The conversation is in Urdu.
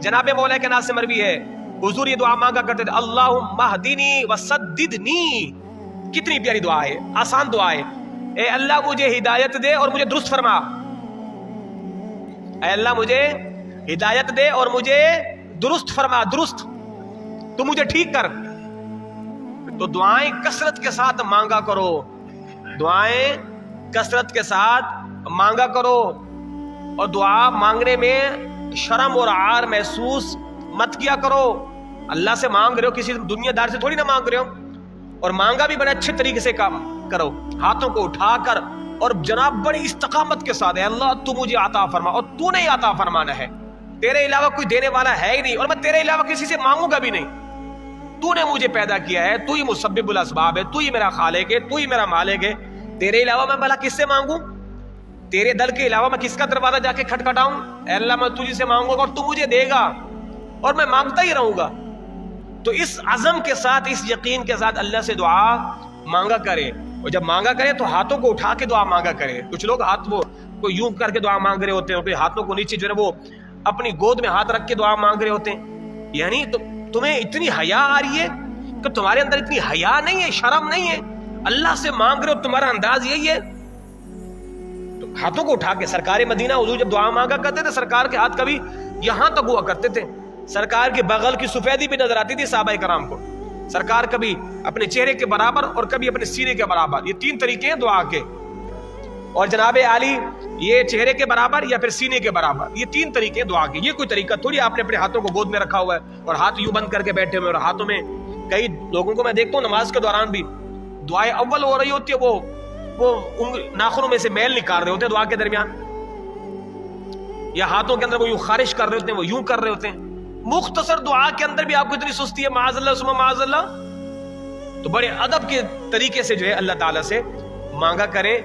جناب مولا کے ناز سے مروی ہے حضور یہ دعا مانگا کرتے تھے اللہم اہدنی وسددنی. کتنی پیاری دعا ہے, آسان دعا ہے. اے اللہ مجھے ہدایت دے اور مجھے درست فرما. اے اللہ مجھے ہدایت دے اور مجھے درست فرما, درست تو مجھے ٹھیک کر. تو دعائیں کثرت کے ساتھ مانگا کرو, دعائیں کثرت کے ساتھ مانگا کرو. اور دعا مانگنے میں شرم اور عار محسوس مت کیا کرو. اللہ سے مانگ رہے ہو, کسی دنیا دار سے تھوڑی نہ مانگ رہے ہو. اور مانگا بھی بڑے اچھے طریقے سے کام کرو, ہاتھوں کو اٹھا کر اور جناب بڑی استقامت کے ساتھ. اے اللہ تو مجھے عطا فرما, اور تو نے عطا فرمانا ہے, تیرے علاوہ کوئی دینے والا ہے ہی نہیں, اور میں تیرے علاوہ کسی سے مانگوں گا بھی نہیں. تو نے مجھے پیدا کیا ہے, تو ہی مسبب الاسباب ہے, تو ہی میرا خالق ہے, تو ہی میرا مالک ہے. تیرے علاوہ میں بھلا کس سے مانگوں؟ تیرے در کے علاوہ میں کس کا دروازہ جا کے کھٹکھٹاؤں؟ اے اللہ میں تجھ سے مانگوں گا اور تو مجھے دے گا, اور میں مانگتا ہی رہوں گا. تو اس عزم کے ساتھ, اس یقین کے ساتھ اللہ سے دعا مانگا کرے. اور جب مانگا کرے تو ہاتھوں کو اٹھا کے دعا مانگا کرے. کچھ لوگ ہاتھ وہ کوئی یوں کر کے دعا مانگ رہے ہوتے ہیں, کوئی ہاتھوں کو نیچے جو ہے وہ اپنی گود میں ہاتھ رکھ کے دعا مانگ رہے ہوتے ہیں. یعنی تمہیں اتنی حیا آ رہی ہے کہ تمہارے اندر اتنی حیا نہیں ہے, شرم نہیں ہے, اللہ سے مانگ رہے ہو, تمہارا انداز یہی ہے. تو ہاتھوں کو اٹھا کے سرکار مدینہ حضور جب دعا مانگا کرتے تھے, سرکار کے ہاتھ کبھی یہاں تک ہوا کرتے تھے, سرکار کے بغل کی سفیدی بھی نظر آتی تھی صحابہ کرام کو. سرکار کبھی اپنے چہرے کے برابر اور کبھی اپنے سینے کے برابر, یہ 3 طریقے ہیں دعا کے. اور جناب عالی یہ چہرے کے برابر یا پھر سینے کے برابر, یہ 3 طریقے ہیں دعا کے. یہ کوئی طریقہ تھوڑی آپ نے اپنے ہاتھوں کو گود میں رکھا ہوا ہے اور ہاتھ یوں بند کر کے بیٹھے ہوئے, اور ہاتھوں میں کئی لوگوں کو میں دیکھتا ہوں نماز کے دوران بھی دعائیں اول ہو رہی ہوتی ہے, وہ ناخنوں میں سے میل نکال رہے ہوتے ہیں دعا کے درمیان, یا ہاتھوں کے اندر وہ یوں خارش کر رہے ہوتے ہیں, وہ یوں کر رہے ہوتے ہیں. مختصر دعا کے اندر بھی آپ کو اتنی سستی ہے, معاذ اللہ ثم معاذ اللہ. تو بڑے ادب کے طریقے سے جو ہے اللہ تعالیٰ سے مانگا کریں.